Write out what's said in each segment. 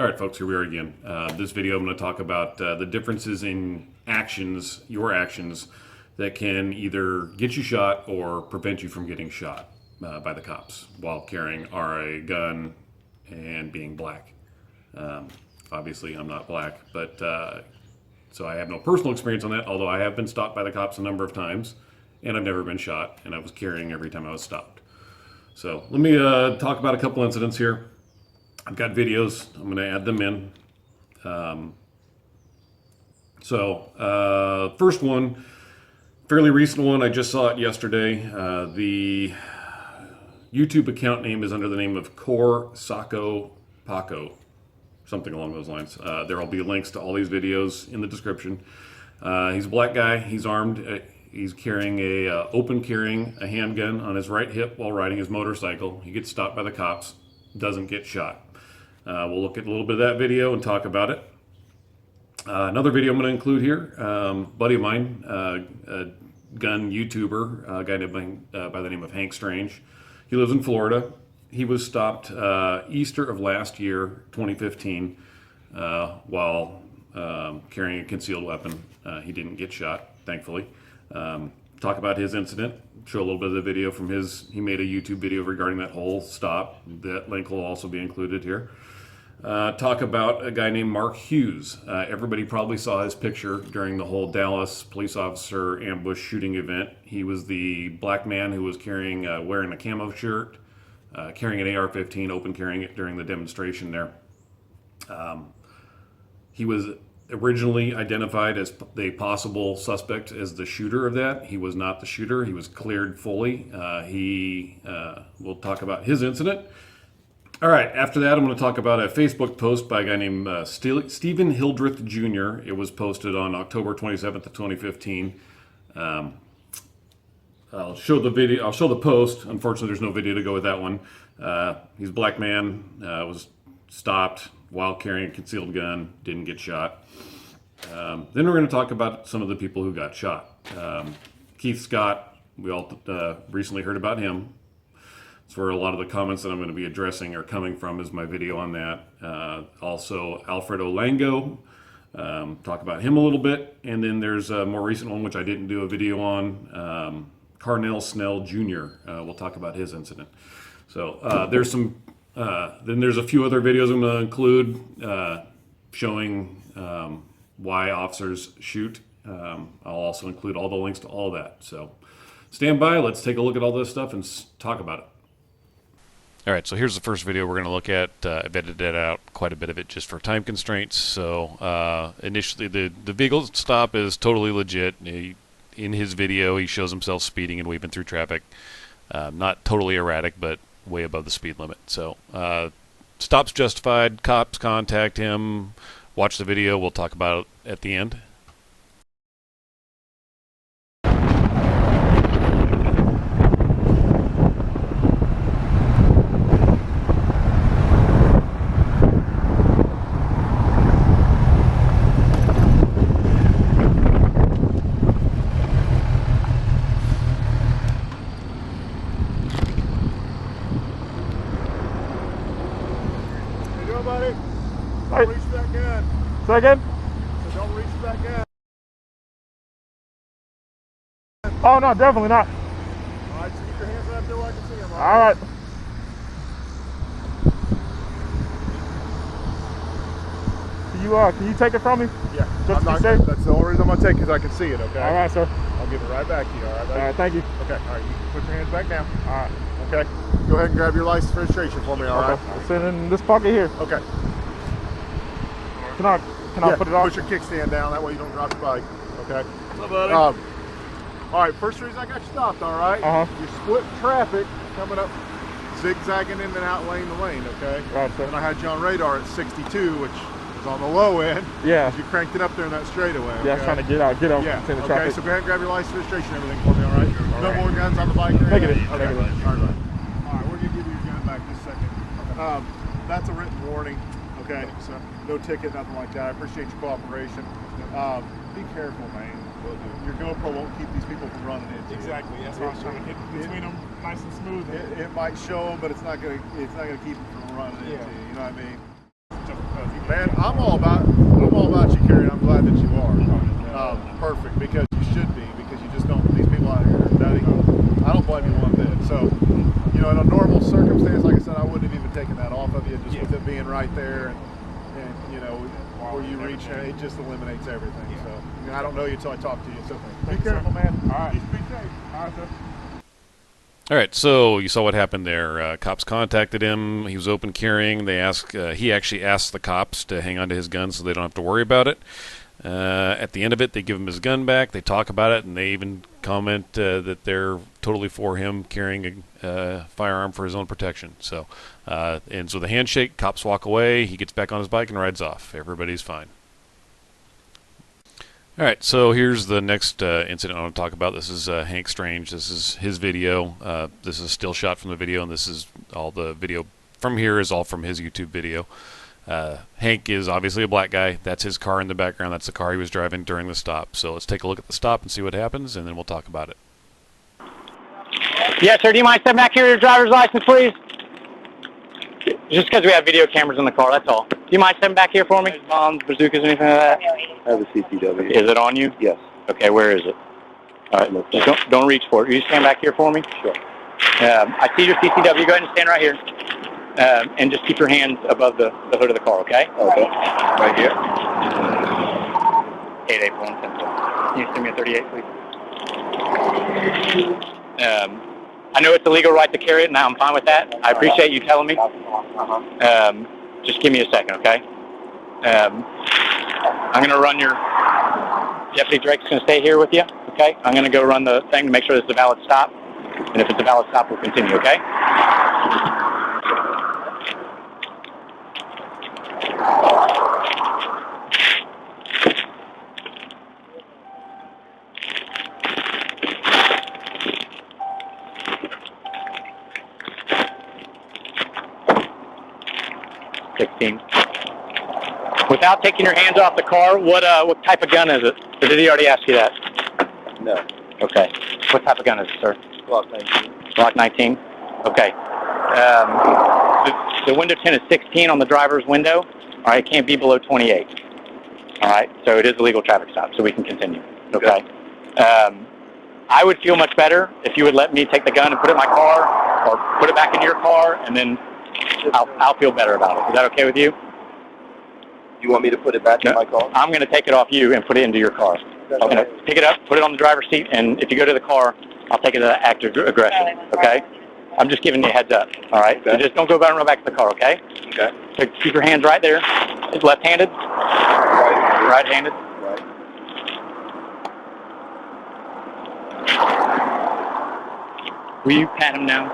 All right, folks, here we are again. This video, I'm going to talk about the differences in actions, your actions, that can either get you shot or prevent you from getting shot by the cops while carrying a gun and being black. Obviously, I'm not black, but so I have no personal experience on that, although I have been stopped by the cops a number of times, and I've never been shot, and I was carrying every time I was stopped. So let me talk about a couple incidents here. I've got videos. I'm going to add them in. First one, fairly recent one. I just saw it yesterday. The YouTube account name is under the name of Core Saco Paco, something along those lines. There will be links to all these videos in the description. He's a black guy. He's armed. He's carrying carrying a handgun on his right hip while riding his motorcycle. He gets stopped by the cops. Doesn't get shot. We'll look at a little bit of that video and talk about it. Another video I'm going to include here, buddy of mine, a gun YouTuber, a guy by the name of Hank Strange. He lives in Florida. He was stopped Easter of last year, 2015, while carrying a concealed weapon. He didn't get shot, thankfully. Talk about his incident, show a little bit of the video from he made a YouTube video regarding that whole stop. That link will also be included here. Talk about a guy named Mark Hughes. Everybody probably saw his picture during the whole Dallas police officer ambush shooting event. He was the black man who was wearing a camo shirt, carrying an AR-15, open carrying it during the demonstration there. He was originally identified as the possible suspect as the shooter of that. He was not the shooter. He was cleared fully. We'll talk about his incident. All right, after that, I'm going to talk about a Facebook post by a guy named Stephen Hildreth Jr. It was posted on October 27th of 2015. I'll show the video. I'll show the post. Unfortunately, there's no video to go with that one. He's a black man, was stopped while carrying a concealed gun, didn't get shot. Then we're going to talk about some of the people who got shot. Keith Scott, we all recently heard about him. That's where a lot of the comments that I'm going to be addressing are coming from, is my video on that. Also, Alfredo Lango, talk about him a little bit. And then there's a more recent one, which I didn't do a video on, Carnell Snell Jr. We'll talk about his incident. So then there's a few other videos I'm going to include showing why officers shoot. I'll also include all the links to all that. So stand by. Let's take a look at all this stuff and talk about it. All right, so here's the first video we're going to look at. I've edited out quite a bit of it just for time constraints. So initially, the vehicle stop is totally legit. In his video, he shows himself speeding and weaving through traffic. Not totally erratic, but way above the speed limit. So stop's justified. Cops contact him. Watch the video. We'll talk about it at the end. Buddy, don't reach for that gun. Say again? So don't reach for that gun. Oh no, definitely not. All right, just keep your hands right up there where I can see them. All right. Can you take it from me? Yeah. Just to be safe? That's the only reason I'm gonna take it, because I can see it. Okay. All right, sir. I'll give it right back to you. All right. Buddy? All right, thank you. Okay. All right. You can put your hands back down. All right. Okay. Go ahead and grab your license registration for me. All right. It's in this pocket here. Okay. Can I put it on? Put your kickstand down. That way you don't drop your bike. Okay. What's up, buddy? All right. First reason I got you stopped. All right. Uh-huh. You split traffic coming up, zigzagging in and out lane to lane. Okay. Right, sir. And I had you on radar at 62, which is on the low end. Yeah. You cranked it up there in that straightaway. Okay? Yeah, I was trying to get out Yeah. in the Okay. traffic. So go ahead and grab your license, registration, everything for me. All right. All No right. more guns on the bike. Or Negative. anything? Okay. Negative. All right. All right. We're gonna give you your gun back this second. That's a written warning. Okay. So no ticket, nothing like that. I appreciate your cooperation. Be careful, man. Your GoPro won't keep these people from running into you. Exactly. That's why I was trying to get between them nice and smooth. It might show them, but it's not gonna keep them from running into you. You know what I mean? Just because Man, I'm all about you, Kerry. I'm glad that you are. Perfect, because you should be, because you just don't. These people out here are nutty. I don't blame you one bit. So, you know, in a normal circumstance, like I said, I wouldn't have even taken that off of you, just with it being right there, and you know, where you reach, it just eliminates everything. So, you know, I don't know you until I talk to you. So, be careful, man. All right. Be safe. All right, sir. All right, so you saw what happened there. Cops contacted him. He was open carrying. He actually asked the cops to hang on to his gun so they don't have to worry about it. At the end of it, they give him his gun back. They talk about it, and they even comment that they're totally for him carrying a firearm for his own protection. So, and so the handshake, cops walk away. He gets back on his bike and rides off. Everybody's fine. All right, so here's the next incident I want to talk about. This is Hank Strange. This is his video. This is a still shot from the video, and this is all the video from here is all from his YouTube video. Hank is obviously a black guy. That's his car in the background. That's the car he was driving during the stop. So let's take a look at the stop and see what happens, and then we'll talk about it. Yes, sir. Do you mind stepping back here with your driver's license, please? Just because we have video cameras in the car, that's all. Do you mind stepping back here for me? Bombs, bazookas, anything like that? I have a CCW. Is it on you? Yes. Okay, where is it? All right, just don't reach for it. You stand back here for me? Sure. I see your CCW. Go ahead and stand right here. And just keep your hands above the hood of the car, okay? Okay. Right here. 88110. Can you send me a 38, please? I know it's a legal right to carry it, and I'm fine with that. I appreciate you telling me. Just give me a second, okay? I'm going to run your... Deputy Drake's going to stay here with you, okay? I'm going to go run the thing to make sure this is a valid stop. And if it's a valid stop, we'll continue, okay? Without taking your hands off the car, what type of gun is it? Or did he already ask you that? No. Okay. What type of gun is it, sir? Glock 19. Glock 19? Okay. The window tint is 16 on the driver's window. All right, it can't be below 28. All right, so it is a legal traffic stop, so we can continue. Okay. I would feel much better if you would let me take the gun and put it in my car, or put it back in your car, and then I'll feel better about it. Is that okay with you? You want me to put it back in my car? I'm going to take it off you and put it into your car. I'm going to pick it up, put it on the driver's seat, and if you go to the car, I'll take it as an act of aggression, okay? I'm just giving you a heads up, all right? Okay. So just don't go back and run back to the car, okay? Okay. So keep your hands right there. It's left-handed? Right. Right-handed? Right. Will you pat him now?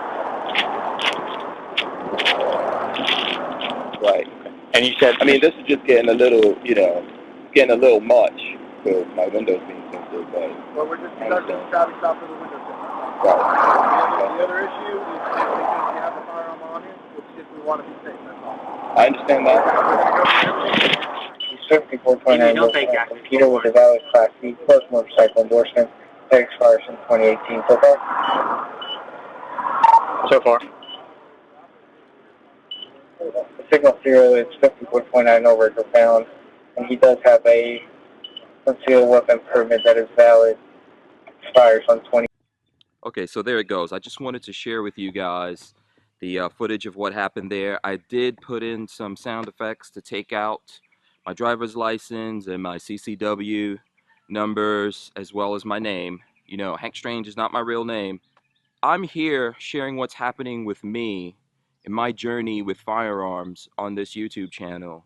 Right. And you said... I mean, this is just getting a little, getting a little much for my windows being sensitive, but... Well, we're just conducting a traffic stop for the window tint. Right. The other issue is because you have the firearm on you, it's just we want to be safe, that's all. I understand that. We're going to go 54.9 Peter with a valid Class C plus motorcycle endorsement that expires in 2018 so far. So far. The signal zero is 54.9 over per pound, and he does have a concealed weapon permit that is valid, expires on 20. Okay, so there it goes. I just wanted to share with you guys the footage of what happened there. I did put in some sound effects to take out my driver's license and my CCW numbers, as well as my name. You know, Hank Strange is not my real name. I'm here sharing what's happening with me in my journey with firearms on this YouTube channel.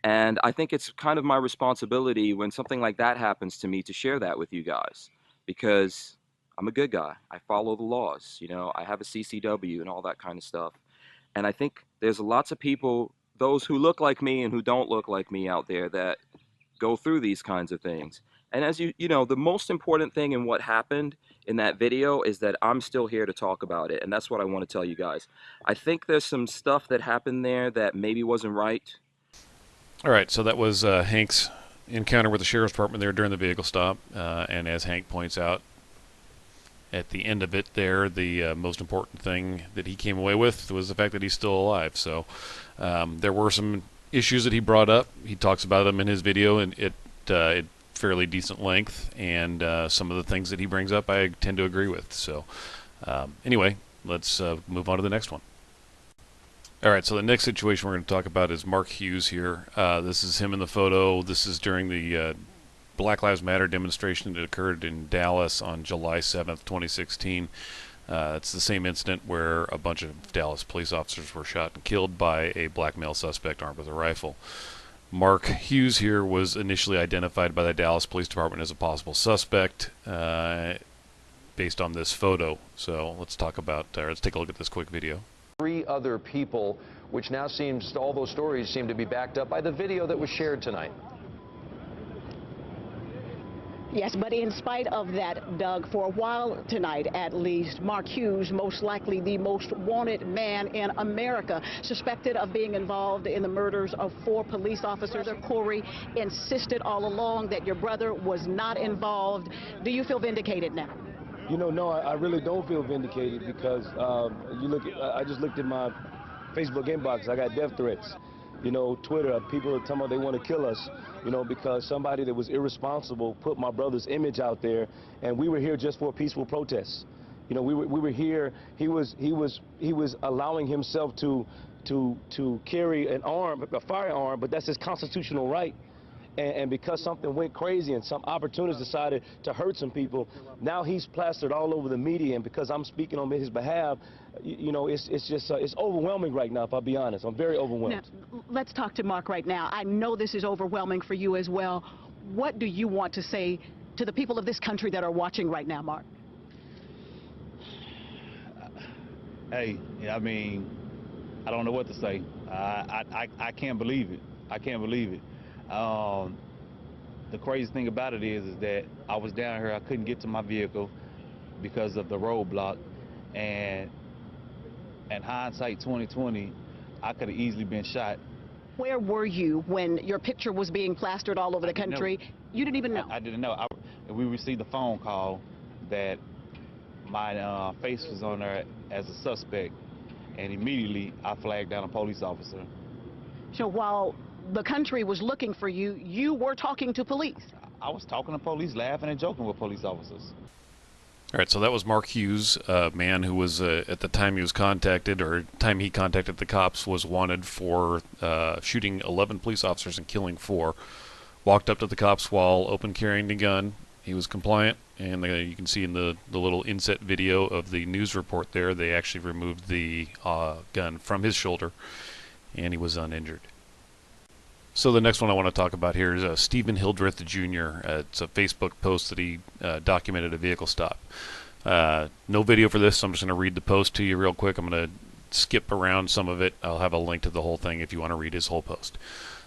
And I think it's kind of my responsibility when something like that happens to me to share that with you guys, because I'm a good guy. I follow the laws, you know, I have a CCW and all that kind of stuff. And I think there's lots of people, those who look like me and who don't look like me out there, that go through these kinds of things. And as you know, the most important thing in what happened in that video is that I'm still here to talk about it. And that's what I want to tell you guys. I think there's some stuff that happened there that maybe wasn't right. All right, so that was Hank's encounter with the sheriff's department there during the vehicle stop. And as Hank points out, at the end of it there, the most important thing that he came away with was the fact that he's still alive. So there were some issues that he brought up. He talks about them in his video, and it fairly decent length. And some of the things that he brings up, I tend to agree with. So anyway, let's move on to the next one. All right, so the next situation we're going to talk about is Mark Hughes here. This is him in the photo. This is during the Black Lives Matter demonstration that occurred in Dallas on July 7th, 2016. It's the same incident where a bunch of Dallas police officers were shot and killed by a black male suspect armed with a rifle. Mark Hughes here was initially identified by the Dallas Police Department as a possible suspect based on this photo. So let's take a look at this quick video. 3 other people, which now seems, all those stories seem to be backed up by the video that was shared tonight. Yes, but in spite of that, Doug, for a while tonight at least, Mark Hughes, most likely the most wanted man in America, suspected of being involved in the murders of 4 police officers. Corey insisted all along that your brother was not involved. Do you feel vindicated now? You know, no, I really don't feel vindicated because I just looked at my Facebook inbox. I got death threats. You know, Twitter, people are telling me they want to kill us, you know, because somebody that was irresponsible put my brother's image out there, and we were here just for a peaceful protest. You know, we were here. He was allowing himself to carry an arm, a firearm, but that's his constitutional right. And because something went crazy and some opportunists decided to hurt some people, now he's plastered all over the media. And because I'm speaking on his behalf, you know, it's just it's overwhelming right now. If I'll be honest, I'm very overwhelmed. Now, let's talk to Mark right now. I know this is overwhelming for you as well. What do you want to say to the people of this country that are watching right now, Mark? Hey, I mean, I don't know what to say. I can't believe it. I can't believe it. The crazy thing about it is that I was down here, I couldn't get to my vehicle because of the roadblock, and hindsight 2020, I could have easily been shot. Where were you when your picture was being plastered all over the country? You didn't even know? I didn't know. We received a phone call that my face was on there as a suspect, and immediately I flagged down a police officer. So while the country was looking for you, you were talking to police? I was talking to police, laughing and joking with police officers. All right, so that was Mark Hughes, a man who was, at the time he was contacted, or time he contacted the cops, was wanted for shooting 11 police officers and killing 4. Walked up to the cops while open carrying the gun. He was compliant, and you can see in the little inset video of the news report there, they actually removed the gun from his shoulder, and he was uninjured. So the next one I want to talk about here is Stephen Hildreth Jr. It's a Facebook post that he documented a vehicle stop. No video for this, so I'm just going to read the post to you real quick. I'm going to skip around some of it. I'll have a link to the whole thing if you want to read his whole post.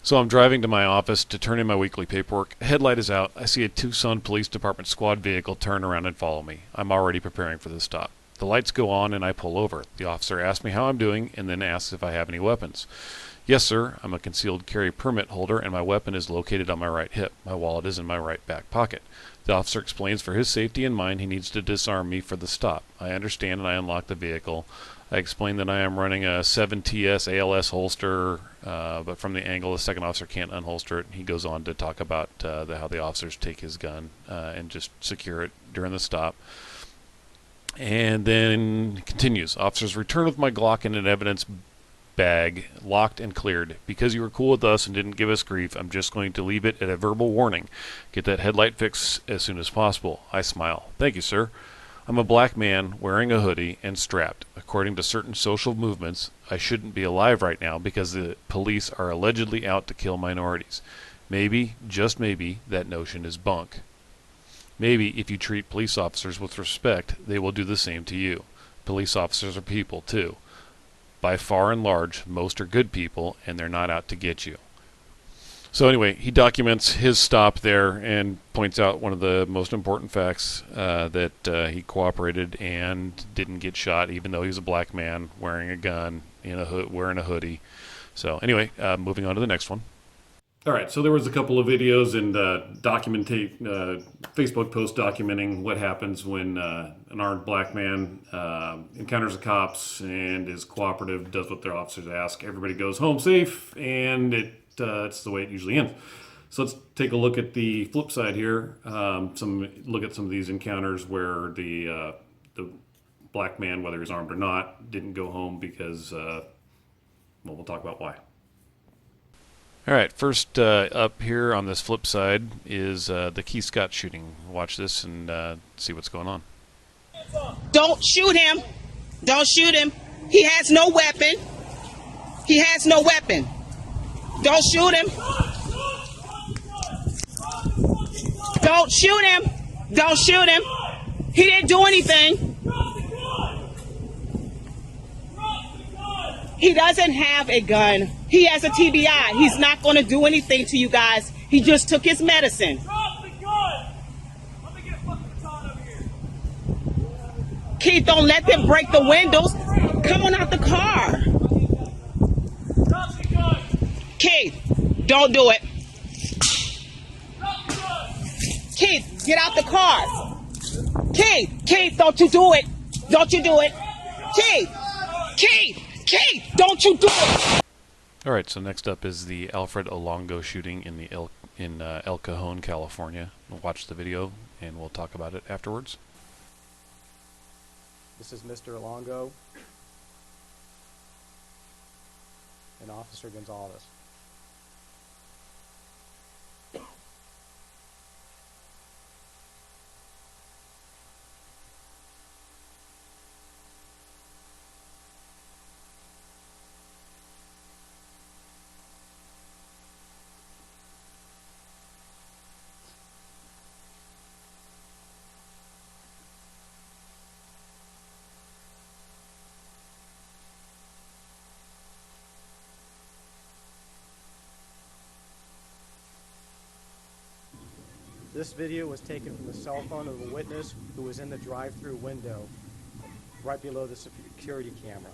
So I'm driving to my office to turn in my weekly paperwork. Headlight is out. I see a Tucson Police Department squad vehicle turn around and follow me. I'm already preparing for the stop. The lights go on and I pull over. The officer asks me how I'm doing and then asks if I have any weapons. Yes, sir. I'm a concealed carry permit holder, and my weapon is located on my right hip. My wallet is in my right back pocket. The officer explains for his safety and mine he needs to disarm me for the stop. I understand, and I unlock the vehicle. I explain that I am running a 7TS ALS holster, but from the angle, the second officer can't unholster it. He goes on to talk about how the officers take his gun and just secure it during the stop. And then continues. Officers return with my Glock and an evidence bag locked and cleared. Because you were cool with us and didn't give us grief, I'm just going to leave it at a verbal warning. Get that headlight fixed as soon as possible. I smile. Thank you, sir. I'm a black man wearing a hoodie and strapped. According to certain social movements, I shouldn't be alive right now because the police are allegedly out to kill minorities. Maybe, just maybe, that notion is bunk. Maybe if you treat police officers with respect, they will do the same to you. Police officers are people, too. By far and large, most are good people, and they're not out to get you. So anyway, he documents his stop there and points out one of the most important facts, that he cooperated and didn't get shot, even though he was a black man wearing a gun, wearing a hoodie. So anyway, moving on to the next one. All right, so there was a couple of videos and Facebook posts documenting what happens when an armed black man encounters the cops and is cooperative, does what their officers ask. Everybody goes home safe, and it's the way it usually ends. So let's take a look at the flip side here. Look at some of these encounters where the black man, whether he's armed or not, didn't go home because, we'll talk about why. All right, first up here on this flip side is the Keith Scott shooting. Watch this and see what's going on. Don't shoot him. Don't shoot him. He has no weapon. He has no weapon. Don't shoot him. Don't shoot him. Don't shoot him. He didn't do anything. He doesn't have a gun. He has a TBI. He's not going to do anything to you guys. He just took his medicine. Keith, don't let them break the windows. Come on out the car. Keith, don't do it. Keith, get out the car. Keith, don't you do it. Don't you do it. Keith, don't you do it. All right, so next up is the Alfred Alongo shooting in El Cajon, California. We'll watch the video and we'll talk about it afterwards. This is Mr. Alongo and Officer Gonzalez. This video was taken from the cell phone of a witness who was in the drive-through window right below the security camera.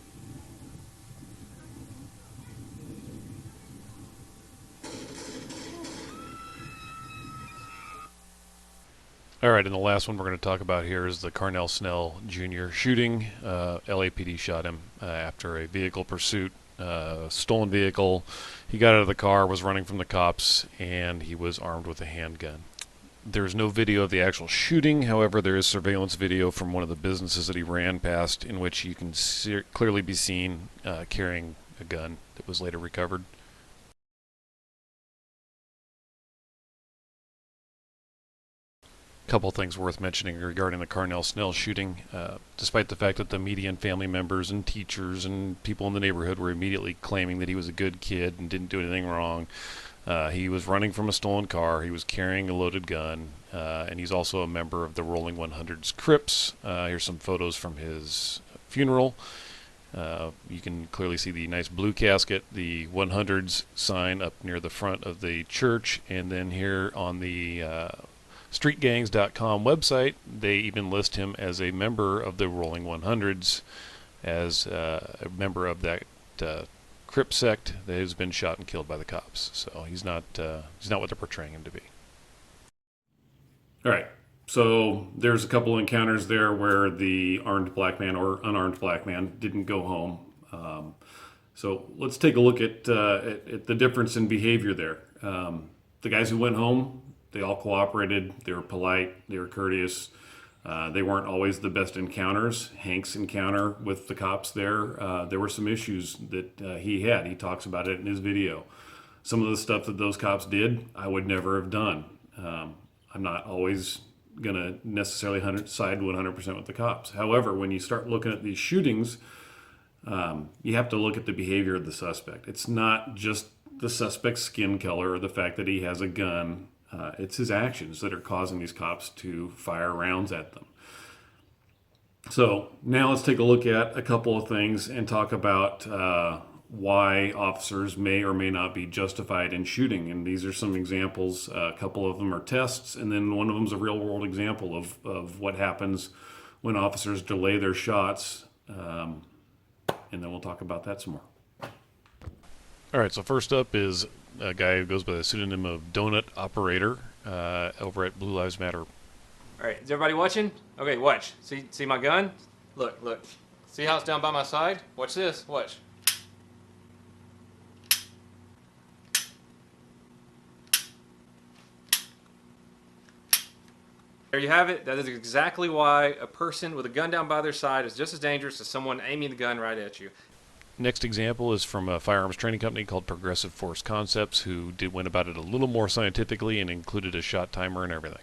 All right, and the last one we're going to talk about here is the Carnell Snell Jr. shooting. LAPD shot him after a vehicle pursuit, stolen vehicle. He got out of the car, was running from the cops, and he was armed with a handgun. There's no video of the actual shooting. However, there is surveillance video from one of the businesses that he ran past in which you can clearly be seen carrying a gun that was later recovered. Couple things worth mentioning regarding the Carnell Snell shooting. Despite the fact that the media and family members and teachers and people in the neighborhood were immediately claiming that he was a good kid and didn't do anything wrong, he was running from a stolen car, he was carrying a loaded gun, and he's also a member of the Rolling 100's Crips. Here's some photos from his funeral. You can clearly see the nice blue casket, the 100's sign up near the front of the church, and then here on the StreetGangs.com website, they even list him as a member of the Rolling 100's, as a member of that Crip sect that has been shot and killed by the cops. So he's not what they're portraying him to be. All right. So there's a couple of encounters there where the armed black man or unarmed black man didn't go home. So let's take a look at the difference in behavior there. The guys who went home, they all cooperated. They were polite. They were courteous. They weren't always the best encounters. Hank's encounter with the cops there were some issues that he had. He talks about it in his video. Some of the stuff that those cops did, I would never have done. I'm not always going to necessarily side 100% with the cops. However, when you start looking at these shootings, you have to look at the behavior of the suspect. It's not just the suspect's skin color or the fact that he has a gun. It's his actions that are causing these cops to fire rounds at them. So now let's take a look at a couple of things and talk about why officers may or may not be justified in shooting. And these are some examples. A couple of them are tests, and then one of them is a real-world example of what happens when officers delay their shots. And then we'll talk about that some more. All right, so first up is a guy who goes by the pseudonym of Donut Operator over at Blue Lives Matter. All right, is everybody watching? Okay, watch. See my gun? Look. See how it's down by my side? Watch this. Watch. There you have it. That is exactly why a person with a gun down by their side is just as dangerous as someone aiming the gun right at you. Next example is from a firearms training company called Progressive Force Concepts, who went about it a little more scientifically and included a shot timer and everything.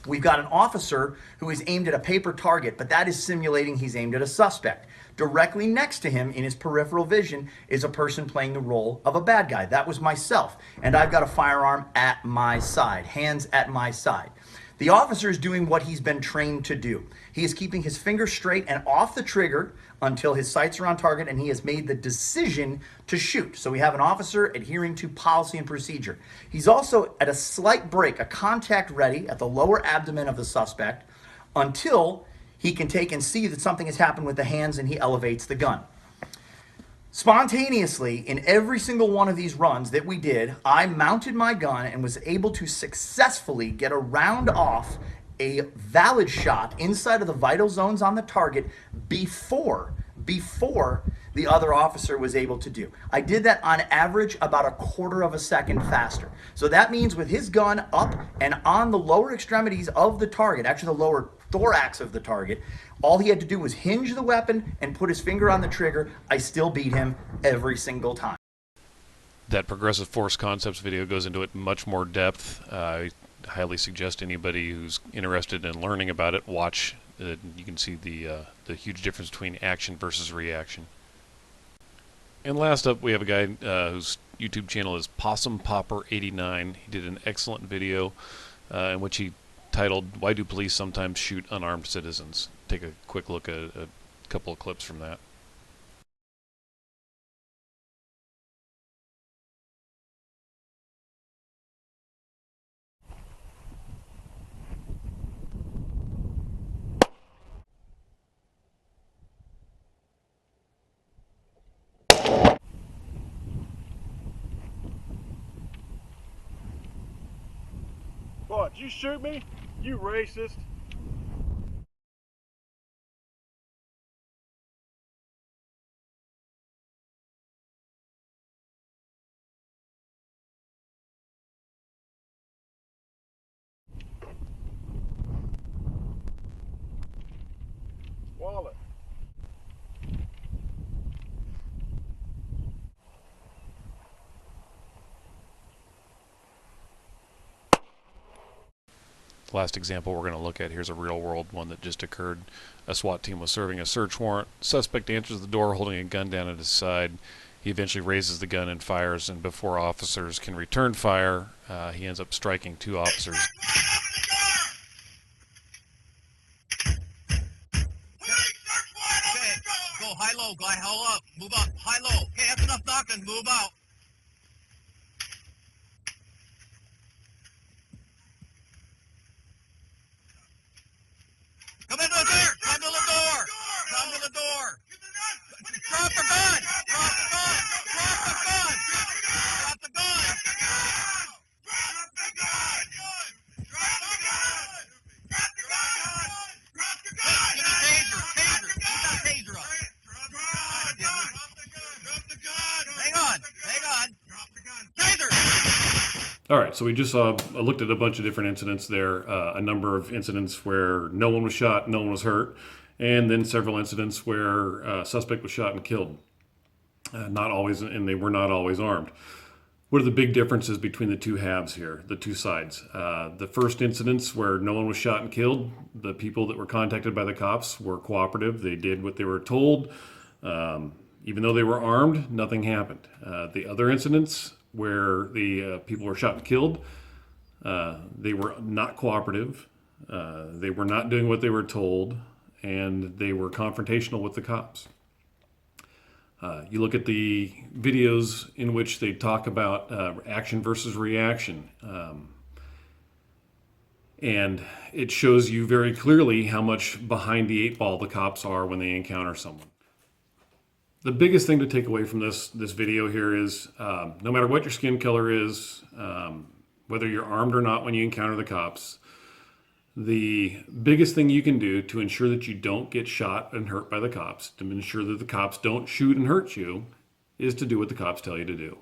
We've got an officer who is aimed at a paper target, but that is simulating he's aimed at a suspect. Directly next to him in his peripheral vision is a person playing the role of a bad guy. That was myself, and I've got a firearm at my side, hands at my side. The officer is doing what he's been trained to do. He is keeping his finger straight and off the trigger until his sights are on target and he has made the decision to shoot. So we have an officer adhering to policy and procedure. He's also at a slight break, a contact ready at the lower abdomen of the suspect until he can take and see that something has happened with the hands and he elevates the gun. Spontaneously, in every single one of these runs that we did, I mounted my gun and was able to successfully get a round off a valid shot inside of the vital zones on the target before the other officer was able to do. I did that on average about a quarter of a second faster. So that means with his gun up and on the lower extremities of the target, actually the lower thorax of the target, all he had to do was hinge the weapon and put his finger on the trigger. I still beat him every single time. That Progressive Force Concepts video goes into it in much more depth. I highly suggest anybody who's interested in learning about it watch. You can see the huge difference between action versus reaction. And last up, we have a guy whose YouTube channel is Possum Popper 89. He did an excellent video in which he titled, "Why Do Police Sometimes Shoot Unarmed Citizens?" Take a quick look at a couple of clips from that. What, you shoot me? You racist. Wallet. Last example we're going to look at, here's a real world one that just occurred. A SWAT team was serving a search warrant. Suspect answers the door holding a gun down at his side. He eventually raises the gun and fires, and before officers can return fire, he ends up striking two officers. Go high-low, guy, hold up, move up, high-low. Okay, that's enough knocking, move out. Come into the door, come to the door, come to the door. Drop the gun, drop the gun, drop the gun, drop the gun. Drop the gun, drop the gun, drop the gun, drop the gun. Give me taser, taser, put that taser up. Hang on. Taser! All right, so we just looked at a bunch of different incidents there, a number of incidents where no one was shot, no one was hurt, and then several incidents where a suspect was shot and killed. Not always, and they were not always armed. What are the big differences between the two halves here, the two sides? The first incidents where no one was shot and killed, the people that were contacted by the cops were cooperative. They did what they were told. Even though they were armed, nothing happened. The other incidents where the people were shot and killed, they were not cooperative. They were not doing what they were told, and they were confrontational with the cops. You look at the videos in which they talk about action versus reaction, and it shows you very clearly how much behind the eight ball the cops are when they encounter someone. The biggest thing to take away from this video here is no matter what your skin color is, whether you're armed or not when you encounter the cops, the biggest thing you can do to ensure that you don't get shot and hurt by the cops, to ensure that the cops don't shoot and hurt you, is to do what the cops tell you to do.